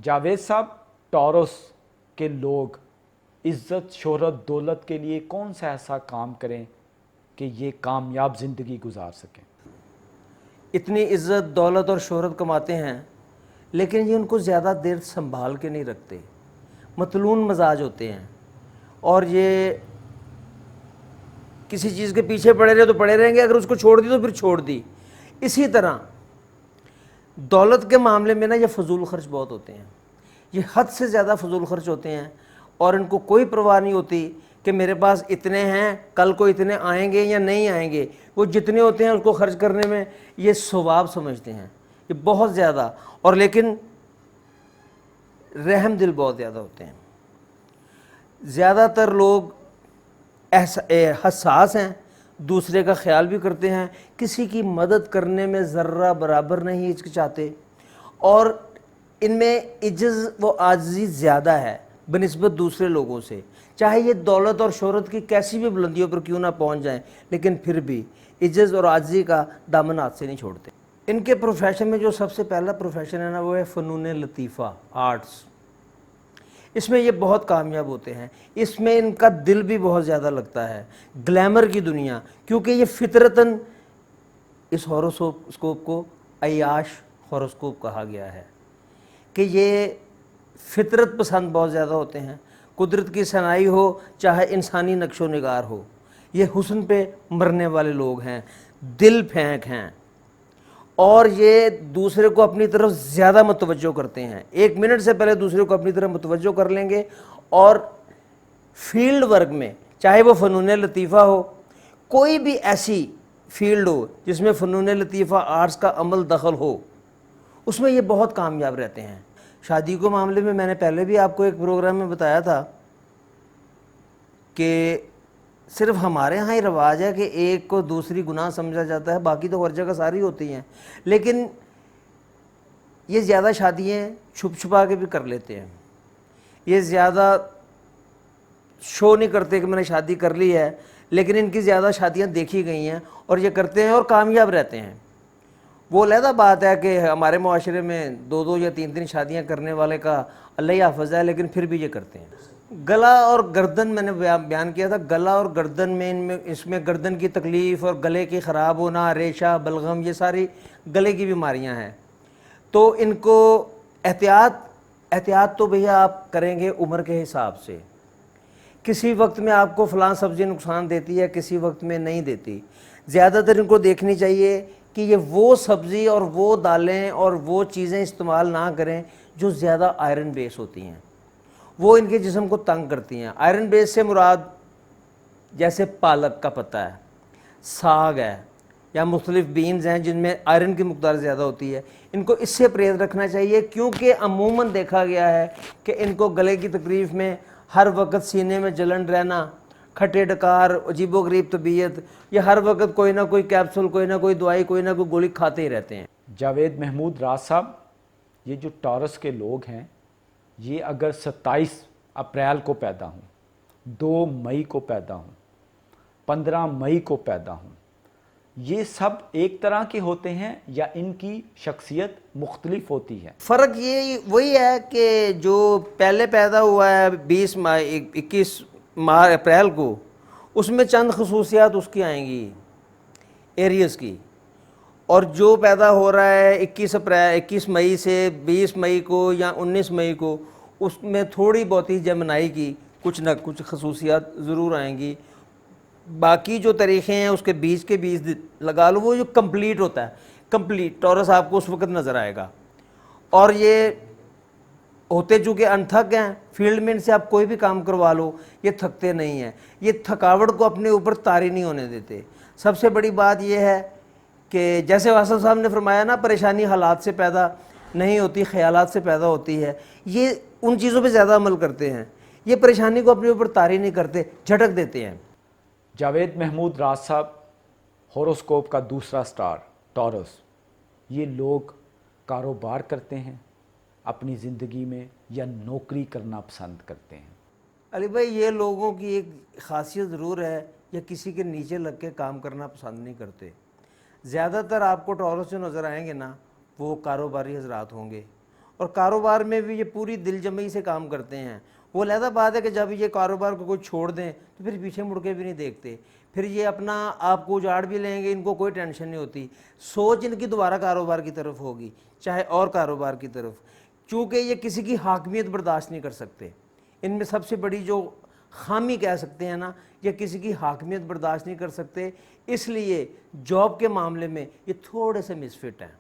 जावेद साहब, टॉरस के लोग इज़्ज़त, शोहरत, दौलत के लिए कौन सा ऐसा काम करें कि ये कामयाब ज़िंदगी गुजार सकें? इतनी इज़्ज़त, दौलत और शोहरत कमाते हैं, लेकिन ये उनको ज़्यादा देर संभाल के नहीं रखते, मतलून मजाज होते हैं और ये किसी चीज़ के पीछे पड़े रहे तो पड़े रहेंगे, अगर उसको छोड़ दी तो फिर छोड़ दी। इसी तरह दौलत के मामले में ना ये फजूल खर्च बहुत होते हैं, ये हद से ज़्यादा फजूल खर्च होते हैं और इनको कोई परवाह नहीं होती कि मेरे पास इतने हैं, कल को इतने आएंगे या नहीं आएंगे। वो जितने होते हैं उसको खर्च करने में ये सवाब समझते हैं, ये बहुत ज़्यादा, और लेकिन रहम दिल बहुत ज़्यादा होते हैं। ज़्यादातर लोग हसास हैं, दूसरे का ख्याल भी करते हैं, किसी की मदद करने में ज़र्रा बराबर नहीं हिचकिचाते, और इनमें इज्ज़त व आजिज़ी ज़्यादा है बनिस्बत दूसरे लोगों से। चाहे ये दौलत और शोहरत की कैसी भी बुलंदियों पर क्यों ना पहुंच जाएं, लेकिन फिर भी इज्ज़त और आजिज़ी का दामन हाथ से नहीं छोड़ते। इनके प्रोफेशन में जो सबसे पहला प्रोफेशन है ना, वो है फ़नून लतीफ़ा, आर्ट्स। इसमें ये बहुत कामयाब होते हैं, इसमें इनका दिल भी बहुत ज़्यादा लगता है। ग्लैमर की दुनिया, क्योंकि ये फितरतन इस हॉरोस्कोप को अय्याश हॉरोस्कोप कहा गया है कि ये फितरत पसंद बहुत ज़्यादा होते हैं। कुदरत की सनाई हो चाहे इंसानी नक्शो निगार हो, ये हुस्न पे मरने वाले लोग हैं, दिल फेंक हैं, और ये दूसरे को अपनी तरफ ज़्यादा मुतवज्जो करते हैं। 1 मिनट से पहले दूसरे को अपनी तरफ मुतवज्जो कर लेंगे। और फील्ड वर्क में, चाहे वो फ़नून लतीफ़ा हो, कोई भी ऐसी फील्ड हो जिसमें फ़नून लतीफ़ा, आर्ट्स का अमल दखल हो, उसमें ये बहुत कामयाब रहते हैं। शादी के मामले में मैंने पहले भी आपको एक प्रोग्राम में बताया था कि सिर्फ हमारे यहाँ ही रवाज है कि एक को दूसरी गुनाह समझा जाता है, बाकी तो हर जगह सारी होती हैं। लेकिन ये ज़्यादा शादियाँ छुप छुपा के भी कर लेते हैं, ये ज़्यादा शो नहीं करते कि मैंने शादी कर ली है, लेकिन इनकी ज़्यादा शादियाँ देखी गई हैं और ये करते हैं और कामयाब रहते हैं। वो अलग बात है कि हमारे मुआशरे में 2-2 या 3-3 शादियाँ करने वाले का अल्लाह ही हाफ़िज़ है, लेकिन फिर भी ये करते हैं। गला और गर्दन मैंने बयान किया था, गला और गर्दन में इसमें गर्दन की तकलीफ़ और गले की ख़राब होना, रेशा, बलगम, ये सारी गले की बीमारियां हैं। तो इनको एहतियात तो भैया आप करेंगे उम्र के हिसाब से। किसी वक्त में आपको फ़लाँ सब्ज़ी नुकसान देती है, किसी वक्त में नहीं देती। ज़्यादातर इनको देखनी चाहिए कि ये वो सब्ज़ी और वो दालें और वो चीज़ें इस्तेमाल ना करें जो ज़्यादा आयरन बेस होती हैं, वो इनके जिस्म को तंग करती हैं। आयरन बेस से मुराद जैसे पालक का पत्ता है, साग है, या मुख्तलिफ़ बीन्स हैं जिनमें आयरन की मकदार ज़्यादा होती है। इनको इससे परहेज़ रखना चाहिए, क्योंकि अमूमन देखा गया है कि इनको गले की तकलीफ़ में हर वक्त सीने में जलन रहना, खट्टे डकार, अजीबोगरीब तबीयत, ये हर वक्त कोई ना कोई कैप्सूल, कोई ना कोई दवाई, कोई ना कोई गोली खाते ही रहते हैं। जावेद महमूद राज साहब, ये जो टॉरस के लोग हैं, ये अगर 27 अप्रैल को पैदा हूँ, 2 मई को पैदा हूँ, 15 मई को पैदा हूँ, ये सब एक तरह के होते हैं या इनकी शख्सियत मुख्तलिफ होती है? फ़र्क ये वही है कि जो पहले पैदा हुआ है 21 अप्रैल को, उसमें चंद खसूसियात उसकी आएंगी एरियस की, और जो पैदा हो रहा है 21 मई से 20 मई को या 19 मई को, उसमें थोड़ी बहुत ही जमनाई की कुछ ना कुछ खसूसियात ज़रूर आएंगी। बाकी जो तरीक़े हैं उसके बीच के बीच लगा लो, वो जो कंप्लीट होता है, कंप्लीट टॉरस आपको उस वक्त नज़र आएगा। और ये होते चूँकि अनथक हैं, फील्ड में इनसे आप कोई भी काम करवा लो ये थकते नहीं हैं, ये थकावट को अपने ऊपर तारी नहीं होने देते। सबसे बड़ी बात यह है कि जैसे वासफ साहब ने फरमाया ना, परेशानी हालात से पैदा नहीं होती, ख़यालात से पैदा होती है। ये उन चीज़ों पे ज़्यादा अमल करते हैं, ये परेशानी को अपने ऊपर तारी नहीं करते, झटक देते हैं। जावेद महमूद राज साहब, हॉरोस्कोप का दूसरा स्टार टॉरस, ये लोग कारोबार करते हैं अपनी ज़िंदगी में या नौकरी करना पसंद करते हैं? अली भाई, ये लोगों की एक ख़ासियत ज़रूर है, या किसी के नीचे लग के काम करना पसंद नहीं करते। ज़्यादातर आपको टॉरस जो नज़र आएंगे ना, वो कारोबारी हजरात होंगे, اور کاروبار میں بھی یہ پوری دل جمعی سے کام کرتے ہیں. وہ علیحدہ بات ہے کہ جب یہ کاروبار کو کوئی چھوڑ دیں تو پھر پیچھے مڑ کے بھی نہیں دیکھتے, پھر یہ اپنا آپ کو اجاڑ بھی لیں گے, ان کو کوئی ٹینشن نہیں ہوتی. سوچ ان کی دوبارہ کاروبار کی طرف ہوگی, چاہے اور کاروبار کی طرف, چونکہ یہ کسی کی حاکمیت برداشت نہیں کر سکتے. ان میں سب سے بڑی جو خامی کہہ سکتے ہیں نا, یہ کسی کی حاکمیت برداشت نہیں کر سکتے, اس لیے جاب کے معاملے میں یہ تھوڑے سے مس فٹ ہیں.